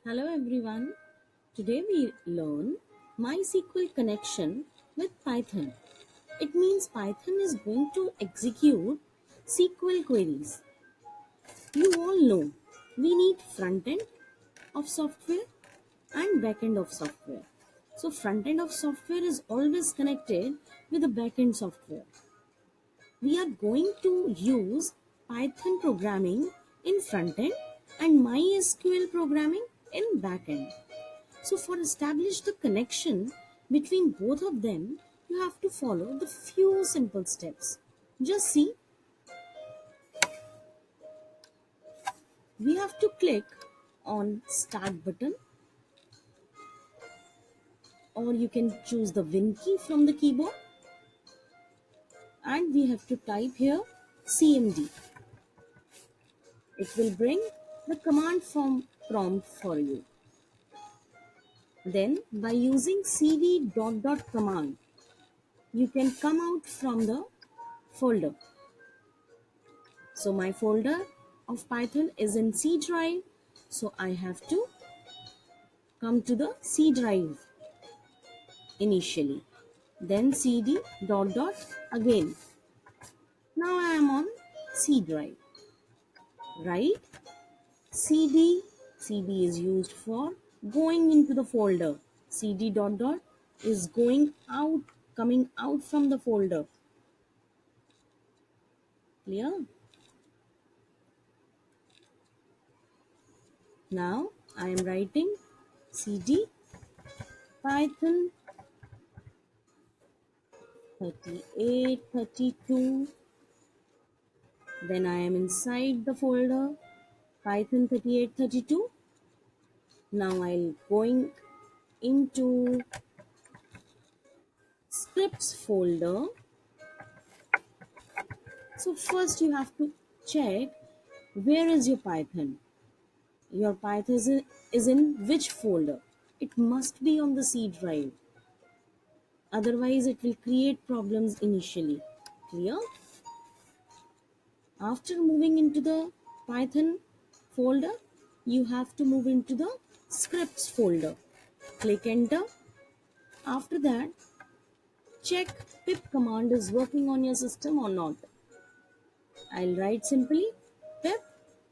Hello everyone. Today we learn MySQL connection with Python. It means Python is going to execute SQL queries. You all know we need front end of software and back end of software. So front end of software is always connected with the back end software. We are going to use Python programming in front end and MySQL programming in back end. So for establish the connection between both of them, you have to follow the few simple steps. Just see, we have to click on start button, or you can choose the Win key from the keyboard, and we have to type here CMD. It will bring the command from prompt for you. Then by using cd dot dot command, you can come out from the folder. So my folder of Python is in C drive. So I have to come to the C drive initially. Then cd dot dot again. Now I am on C drive. Right? CD is used for going into the folder. CD dot dot is going out, coming out from the folder. Clear? Now I am writing cd python 3832. Then I am inside the folder python 3832. Now I'll going into scripts folder. So first you have to check where is your Python. Your Python is in which folder. It must be on the C drive. Otherwise it will create problems initially. Clear? After moving into the Python folder, you have to move into the scripts folder. Click enter. After that, check pip command is working on your system or not. I'll write simply pip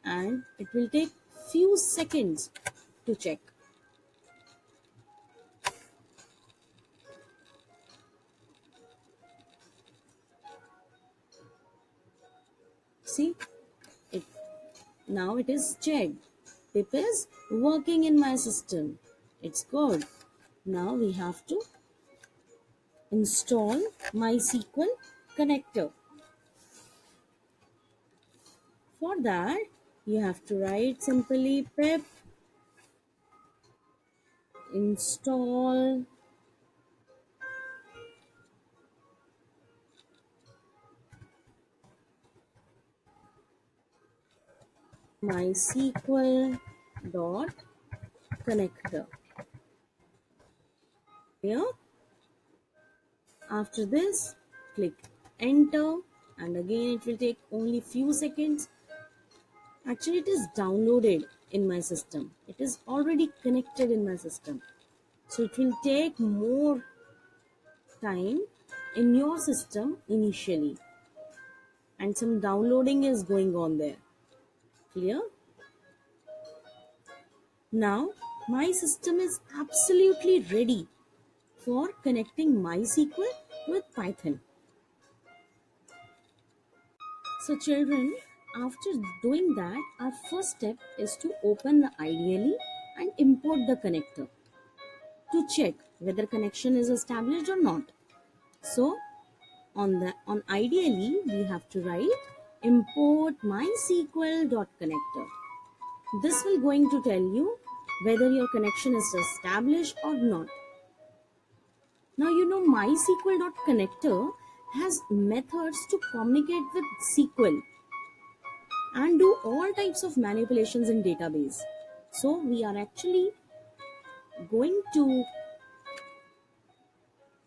and it will take few seconds to check. See, it now it is checked. Pip is working in my system. It's good. Now we have to install MySQL connector. For that, you have to write simply pip install MySQL dot connector. Here, after this, click enter, and again it will take only few seconds. Actually, it is downloaded in my system. It is already connected in my system. So it will take more time in your system initially. And some downloading is going on there. Clear? Now, my system is absolutely ready for connecting MySQL with Python. So children, after doing that, our first step is to open the IDLE and import the connector to check whether connection is established or not. So on IDLE, we have to write import mysql.connector. This will going to tell you whether your connection is established or not. Now you know mysql.connector has methods to communicate with SQL and do all types of manipulations in database. So we are actually going to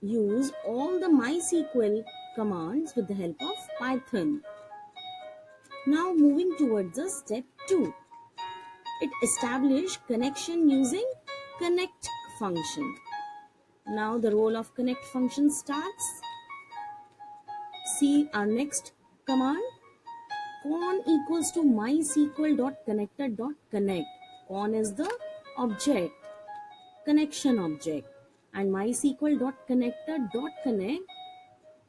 use all the MySQL commands with the help of Python. Now moving towards the step 2. It established connection using connect function. Now the role of connect function starts. See our next command. Con equals to mysql.connector.connect. Con is the object, connection object, and mysql.connector.connect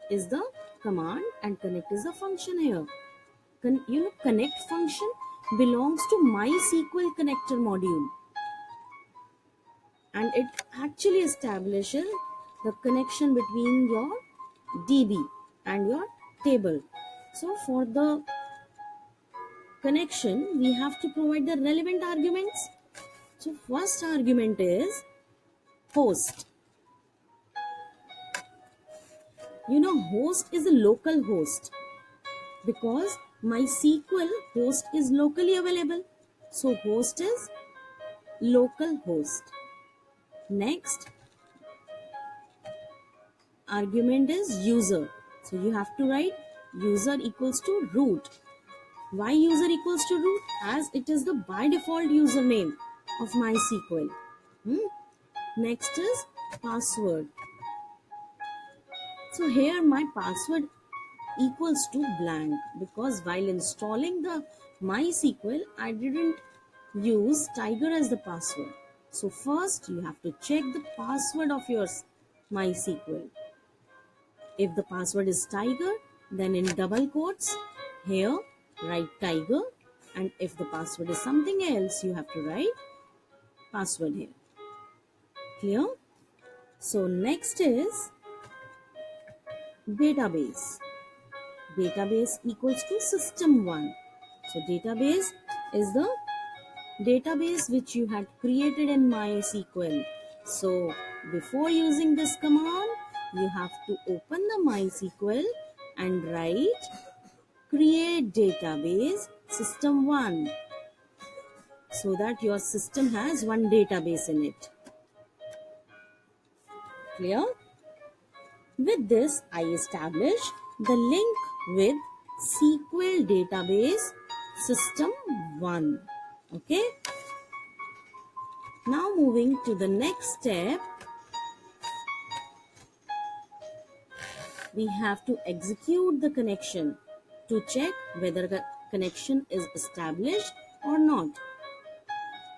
is the command, and connect is the function here. Connect function belongs to MySQL connector module, and it actually establishes the connection between your DB and your table. So for the connection, we have to provide the relevant arguments. So first argument is host. Host is a local host because MySQL host is locally available. So host is local host. Next argument is user. So you have to write user equals to root. Why user equals to root? As it is the by default username of MySQL. Next is password. So here my password equals to blank because while installing the MySQL, I didn't use Tiger as the password. So first you have to check the password of your MySQL. If the password is Tiger, then in double quotes here write Tiger, and if the password is something else, you have to write password here. Clear? So next is database. Database equals to system1. So database is the database which you had created in MySQL. So before using this command, you have to open the MySQL and write create database system1 so that your system has one database in it. Clear? With this, I establish the link with SQL database system1. Okay. Now moving to the next step, we have to execute the connection to check whether the connection is established or not.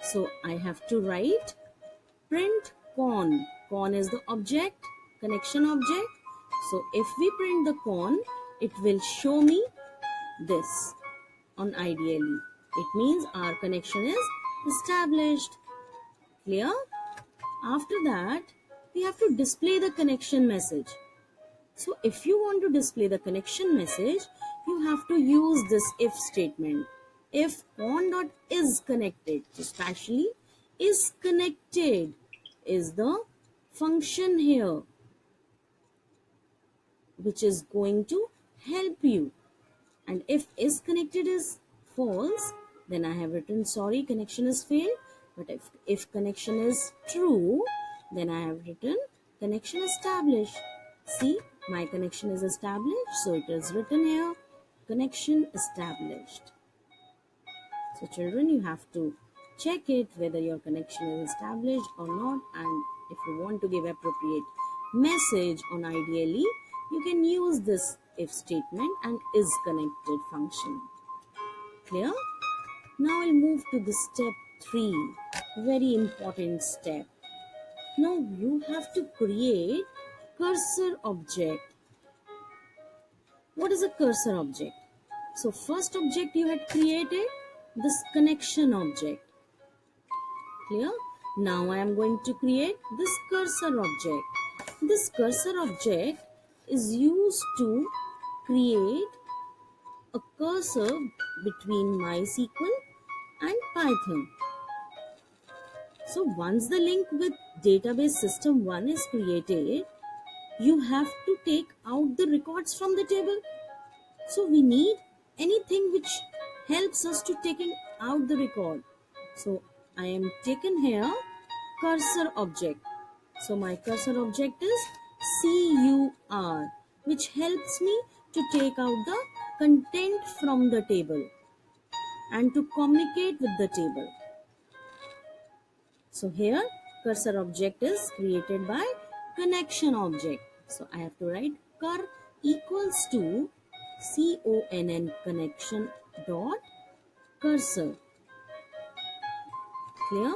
So I have to write print con. Con is the object, connection object. So if we print the con, it will show me this on ideally. It means our connection is established. Clear? After that, we have to display the connection message. So if you want to display the connection message, you have to use this if statement. If con.is connected, especially is connected is the function here which is going to help you. And if is connected is false, then I have written sorry, connection is failed. But if connection is true, then I have written connection established. See, my connection is established, so it is written here connection established. So children, you have to check it whether your connection is established or not, and if you want to give appropriate message on ideally, you can use this if statement and is connected function. Clear? Now I'll move to the step 3, very important step. Now you have to create cursor object. What is a cursor object? So first object you had created this connection object. Clear? Now I am going to create this cursor object. This cursor object is used to create a cursor between MySQL and Python. So once the link with database system1 is created, you have to take out the records from the table. So we need anything which helps us to taking out the record. So I am taken here cursor object. So my cursor object is CUR, which helps me to take out the content from the table and to communicate with the table. So here cursor object is created by connection object. So I have to write cur equals to conn connection dot cursor. Clear?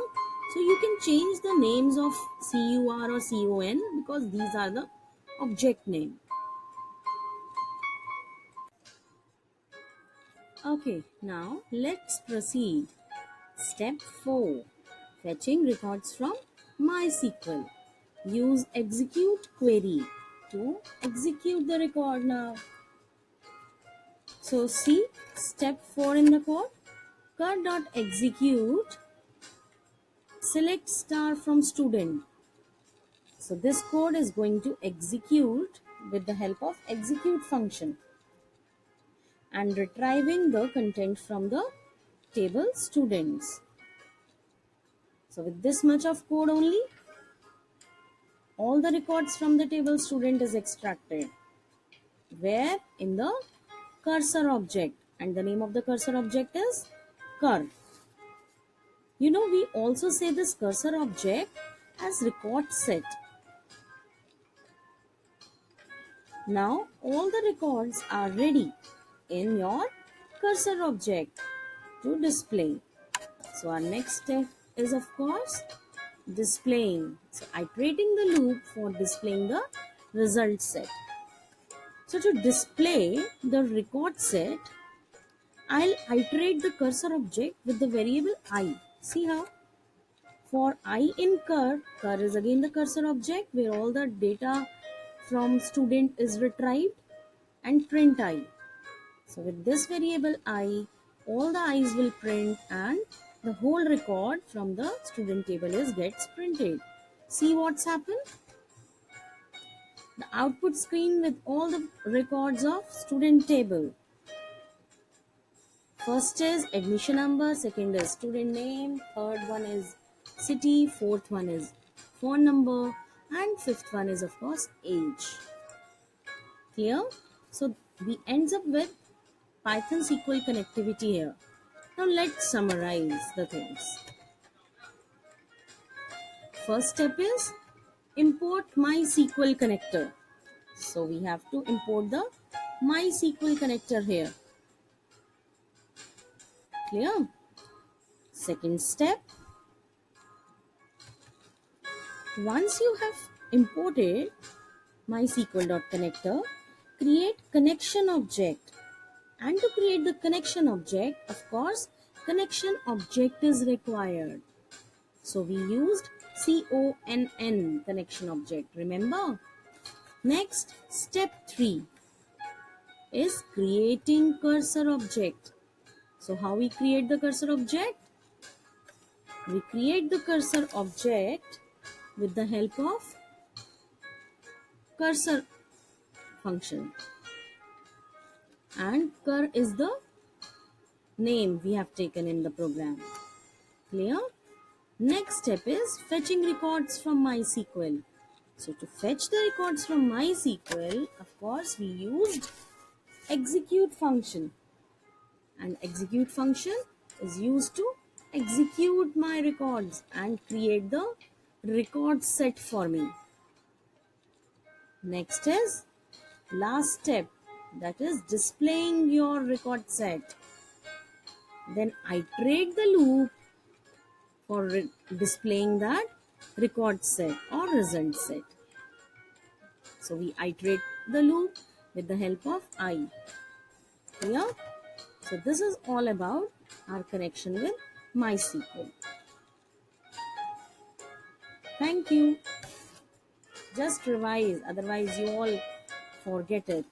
So you can change the names of cur or con because these are the object name. Okay, now let's proceed. Step 4. Fetching records from MySQL. Use execute query to execute the record now. So see step 4 in the code. Cur.execute select star from student. So this code is going to execute with the help of execute function and retrieving the content from the table students. So with this much of code only, all the records from the table student is extracted. Where? In the cursor object, and the name of the cursor object is cur. You know, we also say this cursor object as record set. Now all the records are ready in your cursor object to display. So our next step is of course displaying. So iterating the loop for displaying the result set. So to display the record set, I'll iterate the cursor object with the variable I. See how? For I in cur is again the cursor object where all the data from student is retrieved, and print I. So with this variable I, all the I's will print and the whole record from the student table is gets printed. See what's happened? The output screen with all the records of student table. First is admission number, second is student name, third one is city, fourth one is phone number, and fifth one is of course age. Clear? So we ends up with Python SQL connectivity here. Now let's summarize the things. First step is import MySQL connector. So we have to import the MySQL connector here. Clear? Second step, once you have imported MySQL.connector, create connection object. And to create the connection object, of course, connection object is required. So we used conn connection object. Remember? Next, step 3 is creating cursor object. So how we create the cursor object? We create the cursor object with the help of cursor function. And cur is the name we have taken in the program. Clear? Next step is fetching records from MySQL. So to fetch the records from MySQL, of course, we used execute function. And execute function is used to execute my records and create the record set for me. Next is last step, that is displaying your record set. Then iterate the loop for displaying that record set or result set. So we iterate the loop with the help of I. Clear? So this is all about our connection with MySQL. Thank you. Just revise, otherwise you all forget it.